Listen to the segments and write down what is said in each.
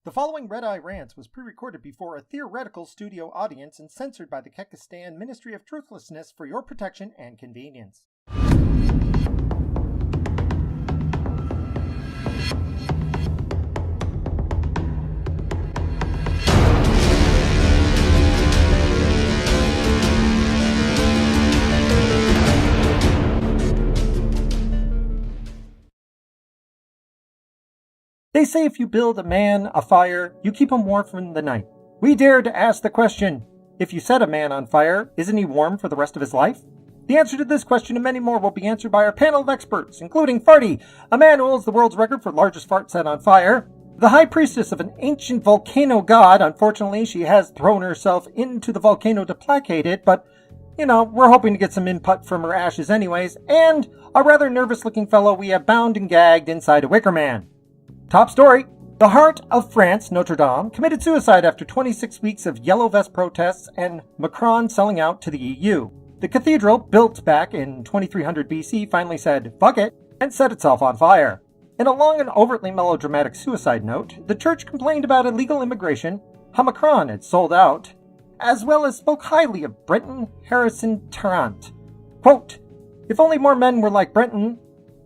The following Red Eye Rants was pre-recorded before a theoretical studio audience and censored by the Kekistan Ministry of Truthlessness for your protection and convenience. They say if you build a man a fire, you keep him warm from the night. We dare to ask the question, if you set a man on fire, isn't he warm for the rest of his life? The answer to this question and many more will be answered by our panel of experts, including Farty, a man who holds the world's record for largest fart set on fire, the high priestess of an ancient volcano god. Unfortunately, she has thrown herself into the volcano to placate it, but, we're hoping to get some input from her ashes anyways, and a rather nervous-looking fellow we have bound and gagged inside a wicker man. Top story. The heart of France, Notre Dame, committed suicide after 26 weeks of yellow vest protests and Macron selling out to the EU. The cathedral, built back in 2300 BC, finally said, fuck it, and set itself on fire. In a long and overtly melodramatic suicide note, the church complained about illegal immigration, how Macron had sold out, as well as spoke highly of Brenton Harrison Tarrant. Quote, if only more men were like Brenton,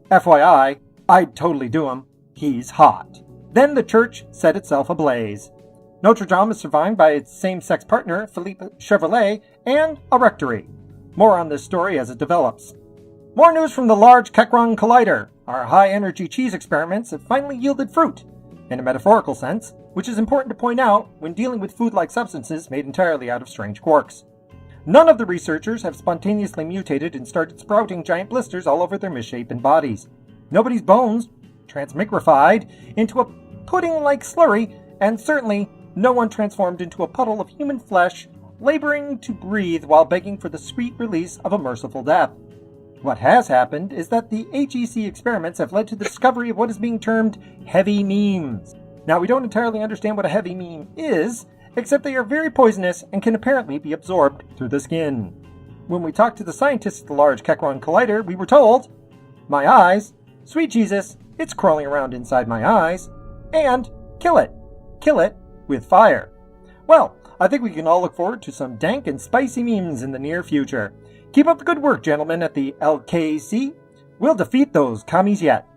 FYI, I'd totally do him. He's hot. Then the church set itself ablaze. Notre Dame is survived by its same-sex partner, Philippe Chevrolet, and a rectory. More on this story as it develops. More news from the Large Hadron Collider. Our high-energy cheese experiments have finally yielded fruit, in a metaphorical sense, which is important to point out when dealing with food-like substances made entirely out of strange quarks. None of the researchers have spontaneously mutated and started sprouting giant blisters all over their misshapen bodies. Nobody's bones transmigrified into a pudding-like slurry, and certainly no one transformed into a puddle of human flesh, laboring to breathe while begging for the sweet release of a merciful death. What has happened is that the HEC experiments have led to the discovery of what is being termed heavy memes. Now, we don't entirely understand what a heavy meme is, except they are very poisonous and can apparently be absorbed through the skin. When we talked to the scientists at the Large Hadron Collider, we were told, my eyes, sweet Jesus, it's crawling around inside my eyes, and kill it with fire. Well, I think we can all look forward to some dank and spicy memes in the near future. Keep up the good work, gentlemen at the LKC. We'll defeat those commies yet.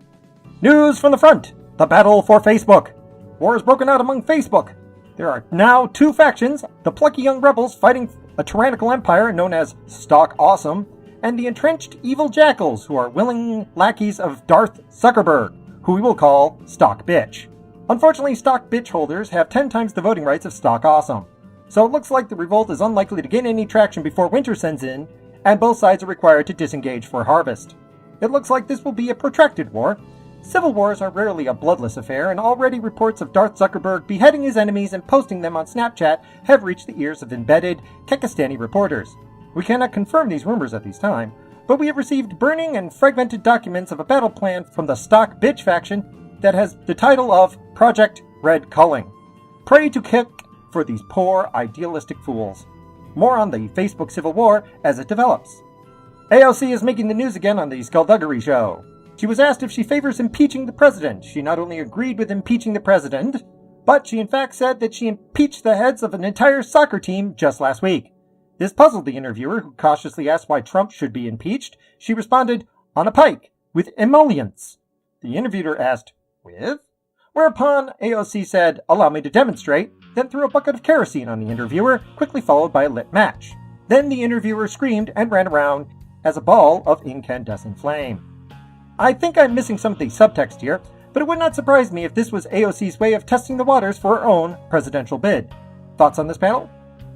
News from the front. The battle for Facebook. War has broken out among Facebook. There are now two factions, the plucky young rebels fighting a tyrannical empire known as Stock Awesome, and the entrenched evil jackals who are willing lackeys of Darth Zuckerberg, who we will call Stock Bitch. Unfortunately, Stock Bitch holders have 10 times the voting rights of Stock Awesome. So it looks like the revolt is unlikely to gain any traction before winter sends in, and both sides are required to disengage for harvest. It looks like this will be a protracted war. Civil wars are rarely a bloodless affair, and already reports of Darth Zuckerberg beheading his enemies and posting them on Snapchat have reached the ears of embedded Kekistani reporters. We cannot confirm these rumors at this time, but we have received burning and fragmented documents of a battle plan from the Stock Bitch faction that has the title of Project Red Culling. Pray to kick for these poor, idealistic fools. More on the Facebook Civil War as it develops. AOC is making the news again on the Skullduggery Show. She was asked if she favors impeaching the president. She not only agreed with impeaching the president, but she in fact said that she impeached the heads of an entire soccer team just last week. This puzzled the interviewer, who cautiously asked why Trump should be impeached. She responded, on a pike, with emollients. The interviewer asked, with? Whereupon AOC said, allow me to demonstrate, then threw a bucket of kerosene on the interviewer, quickly followed by a lit match. Then the interviewer screamed and ran around as a ball of incandescent flame. I think I'm missing some of the subtext here, but it would not surprise me if this was AOC's way of testing the waters for her own presidential bid. Thoughts on this panel?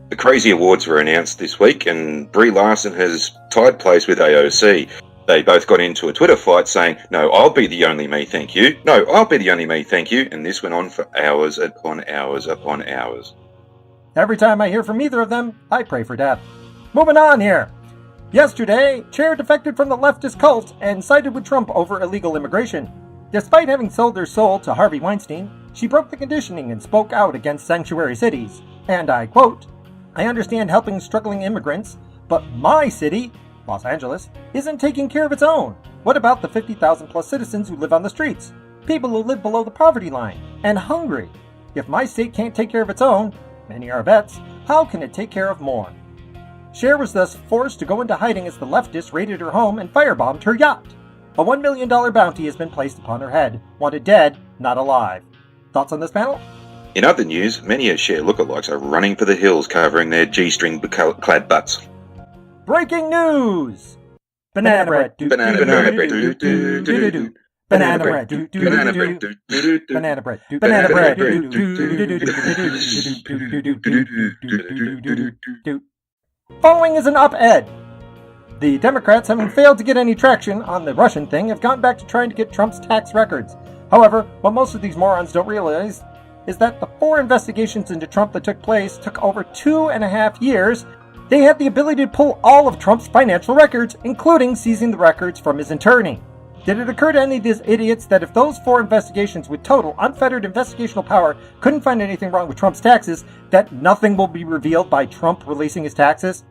The Crazy Awards were announced this week, and Brie Larson has tied place with AOC. They both got into a Twitter fight saying, no, I'll be the only me, thank you. No, I'll be the only me, thank you. And this went on for hours upon hours upon hours. Every time I hear from either of them, I pray for death. Moving on here. Yesterday, Cher defected from the leftist cult and sided with Trump over illegal immigration. Despite having sold her soul to Harvey Weinstein, she broke the conditioning and spoke out against sanctuary cities. And I quote, I understand helping struggling immigrants, but my city, Los Angeles, isn't taking care of its own. What about the 50,000 plus citizens who live on the streets? People who live below the poverty line and hungry. If my state can't take care of its own, many are vets, how can it take care of more? Cher was thus forced to go into hiding as the leftists raided her home and firebombed her yacht. A $1 million bounty has been placed upon her head, wanted dead, not alive. Thoughts on this panel? In other news, many of Cher lookalikes are running for the hills covering their G-string clad butts. Breaking news! Banana bread. Banana bread. Banana bread. Banana bread. Banana bread. Banana bread. Following is an op-ed. The Democrats, having failed to get any traction on the Russian thing, have gone back to trying to get Trump's tax records. However, what most of these morons don't realize is that the 4 investigations into Trump that took place took over 2.5 years. They had the ability to pull all of Trump's financial records, including seizing the records from his attorney. Did it occur to any of these idiots that if those 4 investigations with total, unfettered investigational power couldn't find anything wrong with Trump's taxes, that nothing will be revealed by Trump releasing his taxes?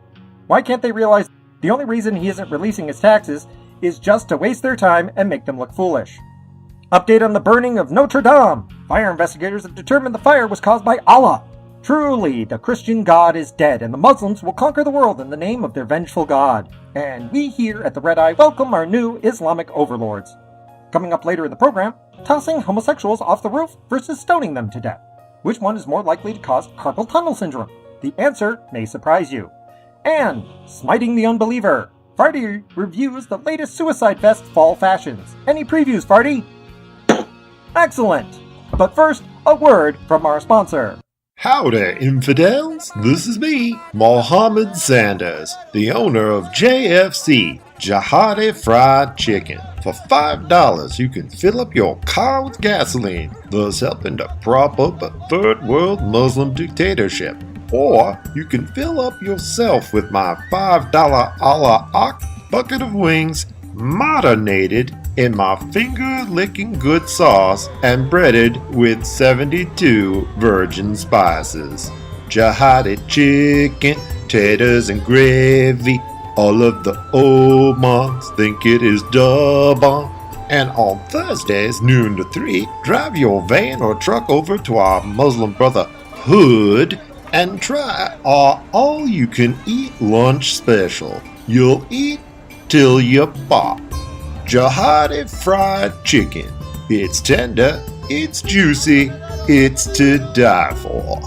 Why can't they realize the only reason he isn't releasing his taxes is just to waste their time and make them look foolish? Update on the burning of Notre Dame. Fire investigators have determined the fire was caused by Allah. Truly, the Christian God is dead, and the Muslims will conquer the world in the name of their vengeful God. And we here at the Redeye welcome our new Islamic overlords. Coming up later in the program, tossing homosexuals off the roof versus stoning them to death. Which one is more likely to cause carpal tunnel syndrome? The answer may surprise you. And smiting the unbeliever. Farty reviews the latest Suicide Fest fall fashions. Any previews, Farty? Excellent! But first, a word from our sponsor. Howdy, infidels! This is me, Mohammed Sanders, the owner of JFC, Jihadi Fried Chicken. For $5, you can fill up your car with gasoline, thus helping to prop up a third world Muslim dictatorship. Or you can fill up yourself with my $5 Allah Ak bucket of wings, marinated in my finger-licking good sauce and breaded with 72 virgin spices. Jihadi chicken, taters and gravy. All of the old moms think it is da bomb. And on Thursdays, noon to 3, drive your van or truck over to our Muslim brother Hood and try our all-you-can-eat lunch special. You'll eat till you pop. Jihadi Fried Chicken. It's tender, it's juicy, it's to die for.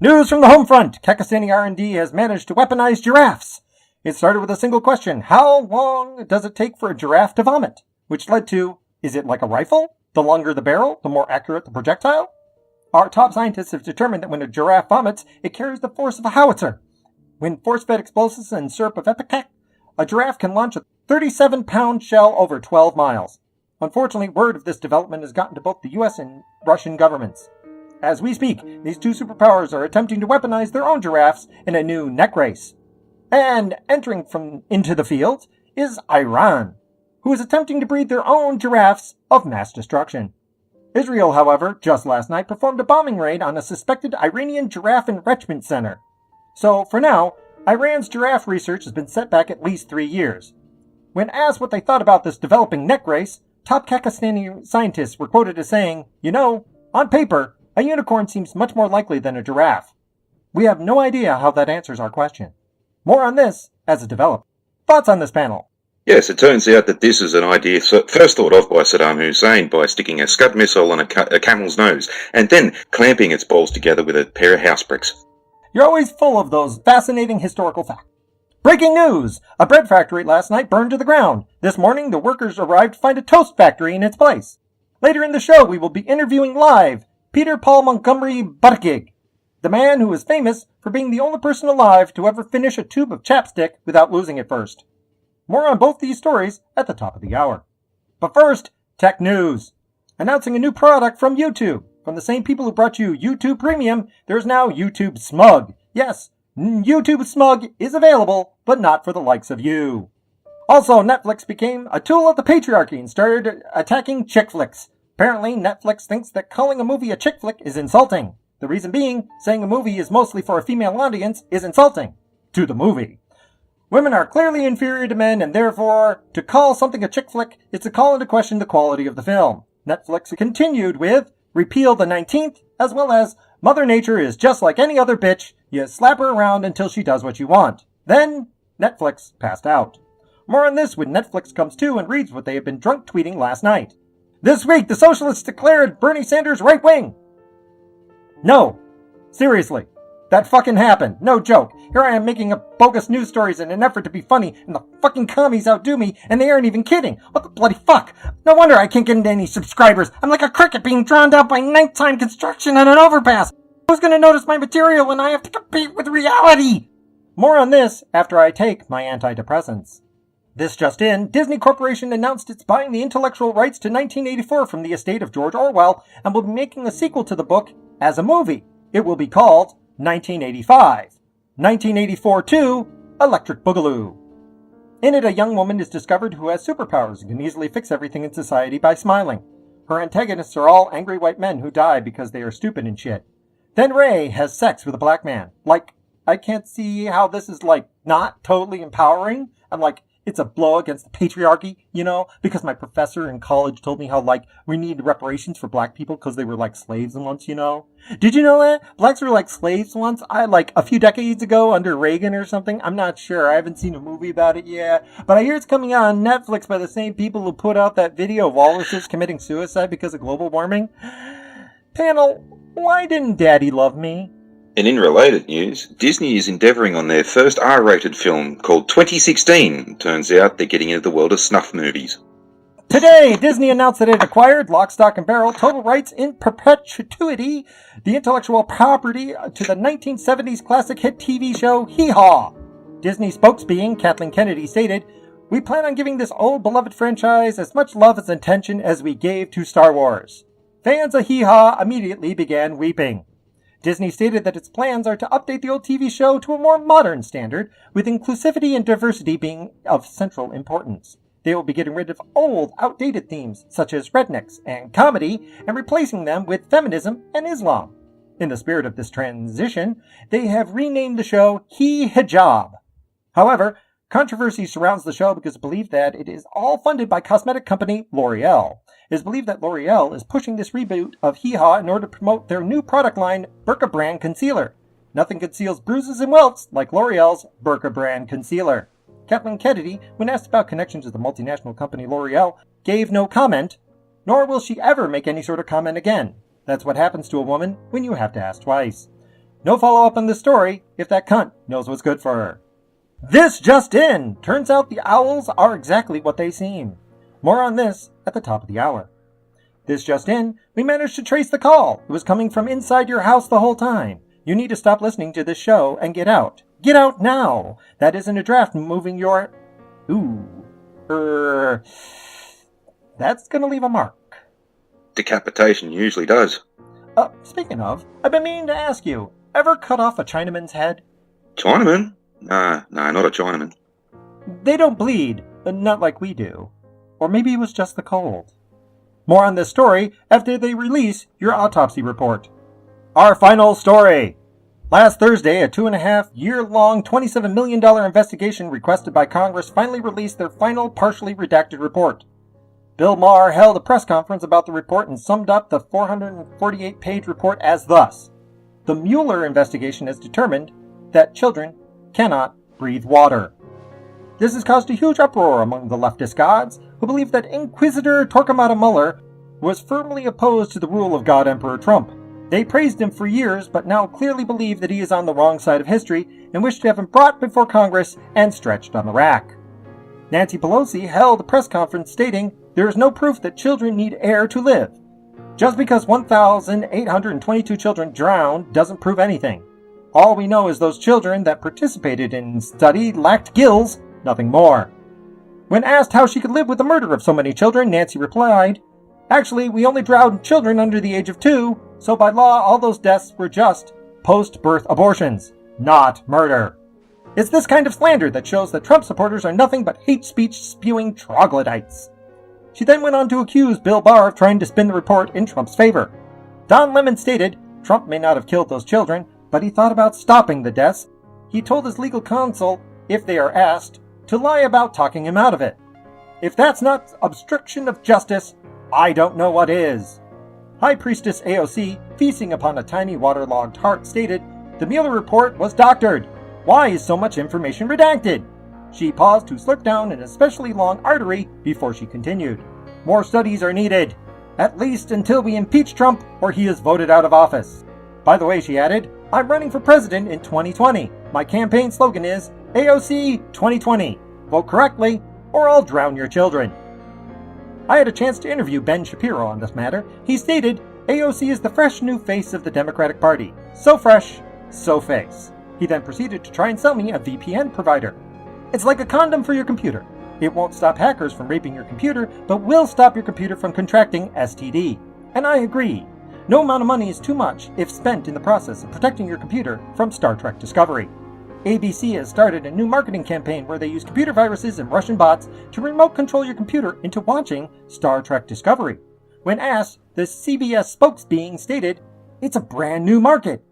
News from the home front. Pakistani R&D has managed to weaponize giraffes. It started with a single question. How long does it take for a giraffe to vomit? Which led to, is it like a rifle? The longer the barrel, the more accurate the projectile? Our top scientists have determined that when a giraffe vomits, it carries the force of a howitzer. When force-fed explosives and syrup of ipecac, a giraffe can launch a 37-pound shell over 12 miles. Unfortunately, word of this development has gotten to both the US and Russian governments. As we speak, these two superpowers are attempting to weaponize their own giraffes in a new neck race. And entering into the field is Iran, who is attempting to breed their own giraffes of mass destruction. Israel, however, just last night performed a bombing raid on a suspected Iranian giraffe enrichment center. So, for now, Iran's giraffe research has been set back at least 3 years. When asked what they thought about this developing neck race, top Pakistani scientists were quoted as saying, on paper, a unicorn seems much more likely than a giraffe. We have no idea how that answers our question. More on this as it develops. Thoughts on this panel? Yes, it turns out that this is an idea first thought of by Saddam Hussein by sticking a Scud missile on a camel's nose and then clamping its balls together with a pair of house bricks. You're always full of those fascinating historical facts. Breaking news! A bread factory last night burned to the ground. This morning, the workers arrived to find a toast factory in its place. Later in the show, we will be interviewing live Peter Paul Montgomery Buttigieg, the man who is famous for being the only person alive to ever finish a tube of chapstick without losing it first. More on both these stories at the top of the hour. But first, tech news. Announcing a new product from YouTube. From the same people who brought you YouTube Premium, there's now YouTube Smug. Yes, YouTube Smug is available, but not for the likes of you. Also, Netflix became a tool of the patriarchy and started attacking chick flicks. Apparently, Netflix thinks that calling a movie a chick flick is insulting. The reason being, saying a movie is mostly for a female audience is insulting to the movie. Women are clearly inferior to men, and therefore, to call something a chick flick is to call into question the quality of the film. Netflix continued with, repeal the 19th as well as Mother Nature is just like any other bitch. You slap her around until she does what you want. Then, Netflix passed out. More on this when Netflix comes to and reads what they have been drunk tweeting last night. This week, the socialists declared Bernie Sanders right wing. No. Seriously. That fucking happened. No joke. Here I am making up bogus news stories in an effort to be funny, and the fucking commies outdo me, and they aren't even kidding. What the bloody fuck? No wonder I can't get into any subscribers. I'm like a cricket being drowned out by nighttime construction on an overpass. Who's gonna notice my material when I have to compete with reality? More on this after I take my antidepressants. This just in, Disney Corporation announced it's buying the intellectual rights to 1984 from the estate of George Orwell and will be making a sequel to the book as a movie. It will be called 1985. 1984 2, Electric Boogaloo. In it, a young woman is discovered who has superpowers and can easily fix everything in society by smiling. Her antagonists are all angry white men who die because they are stupid and shit. Then Ray has sex with a black man. Like, I can't see how this is, not totally empowering. I'm like, it's a blow against the patriarchy, because my professor in college told me how, we need reparations for black people because they were, slaves once, Did you know that? Blacks were, slaves once? A few decades ago under Reagan or something? I'm not sure. I haven't seen a movie about it yet. But I hear it's coming out on Netflix by the same people who put out that video of walruses committing suicide because of global warming. Panel, why didn't Daddy love me? And in related news, Disney is endeavouring on their first R-rated film called 2016. Turns out they're getting into the world of snuff movies. Today, Disney announced that it acquired Lock, Stock, and Barrel total rights in perpetuity, the intellectual property to the 1970s classic hit TV show Hee Haw. Disney spokesbeing Kathleen Kennedy stated, "We plan on giving this old beloved franchise as much love and attention as we gave to Star Wars." Fans of Hee Haw immediately began weeping. Disney stated that its plans are to update the old TV show to a more modern standard, with inclusivity and diversity being of central importance. They will be getting rid of old, outdated themes, such as rednecks and comedy, and replacing them with feminism and Islam. In the spirit of this transition, they have renamed the show He Hijab. However, controversy surrounds the show because it's believed that it is all funded by cosmetic company L'Oreal. It is believed that L'Oreal is pushing this reboot of Hee Haw in order to promote their new product line, Burka Brand Concealer. Nothing conceals bruises and welts like L'Oreal's Burka Brand Concealer. Kathleen Kennedy, when asked about connections to the multinational company L'Oreal, gave no comment, nor will she ever make any sort of comment again. That's what happens to a woman when you have to ask twice. No follow-up on this story if that cunt knows what's good for her. This just in! Turns out the owls are exactly what they seem. More on this at the top of the hour. This just in, we managed to trace the call. It was coming from inside your house the whole time. You need to stop listening to this show and get out. Get out now! That isn't a draft moving your... That's gonna leave a mark. Decapitation usually does. Speaking of, I've been meaning to ask you, ever cut off a Chinaman's head? Chinaman? Nah, not a Chinaman. They don't bleed, not like we do. Or maybe it was just the cold. More on this story after they release your autopsy report. Our final story. Last Thursday, a 2.5-year-long, $27 million investigation requested by Congress finally released their final partially redacted report. Bill Maher held a press conference about the report and summed up the 448-page report as thus. The Mueller investigation has determined that children cannot breathe water. This has caused a huge uproar among the leftist gods, who believe that Inquisitor Torquemada Mueller was firmly opposed to the rule of God Emperor Trump. They praised him for years, but now clearly believe that he is on the wrong side of history and wish to have him brought before Congress and stretched on the rack. Nancy Pelosi held a press conference stating there is no proof that children need air to live. Just because 1,822 children drowned doesn't prove anything. All we know is those children that participated in the study lacked gills, nothing more. When asked how she could live with the murder of so many children, Nancy replied, "Actually, we only drowned children under the age of 2, so by law all those deaths were just post-birth abortions, not murder." It's this kind of slander that shows that Trump supporters are nothing but hate speech spewing troglodytes. She then went on to accuse Bill Barr of trying to spin the report in Trump's favor. Don Lemon stated Trump may not have killed those children, but he thought about stopping the deaths. He told his legal counsel, if they are asked, to lie about talking him out of it. If that's not obstruction of justice, I don't know what is. High Priestess AOC feasting upon a tiny waterlogged heart, stated, "The Mueller report was doctored. Why is so much information redacted?" She paused to slurp down an especially long artery before she continued. "More studies are needed, at least until we impeach Trump or he is voted out of office. By the way," she added, "I'm running for president in 2020. My campaign slogan is AOC 2020. Vote correctly or I'll drown your children." I had a chance to interview Ben Shapiro on this matter. He stated, "AOC is the fresh new face of the Democratic Party. So fresh, so face." He then proceeded to try and sell me a VPN provider. "It's like a condom for your computer. It won't stop hackers from raping your computer, but will stop your computer from contracting STD. And I agree. No amount of money is too much if spent in the process of protecting your computer from Star Trek Discovery." ABC has started a new marketing campaign where they use computer viruses and Russian bots to remote control your computer into watching Star Trek Discovery. When asked, the CBS spokesbeing stated, "It's a brand new market.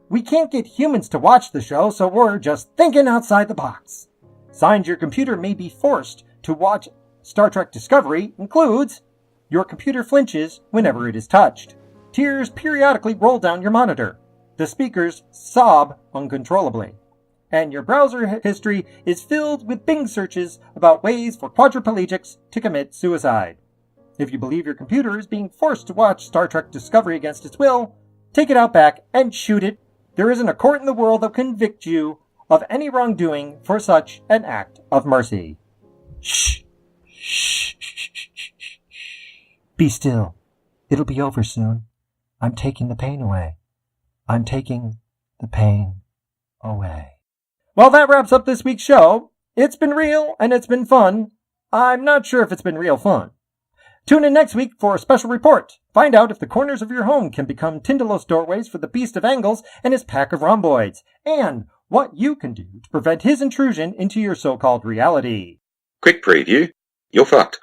We can't get humans to watch the show, so we're just thinking outside the box. Signs your computer may be forced to watch Star Trek Discovery includes your computer flinches whenever it is touched. Tears periodically roll down your monitor. The speakers sob uncontrollably. And your browser history is filled with Bing searches about ways for quadriplegics to commit suicide. If you believe your computer is being forced to watch Star Trek Discovery against its will, take it out back and shoot it. There isn't a court in the world that will convict you of any wrongdoing for such an act of mercy." Shh. Shh. Shh. Be still. It'll be over soon. I'm taking the pain away. I'm taking the pain away. Well, that wraps up this week's show. It's been real and it's been fun. I'm not sure if it's been real fun. Tune in next week for a special report. Find out if the corners of your home can become Tindalos doorways for the Beast of Angles and his pack of rhomboids, and what you can do to prevent his intrusion into your so-called reality. Quick preview. You're fucked.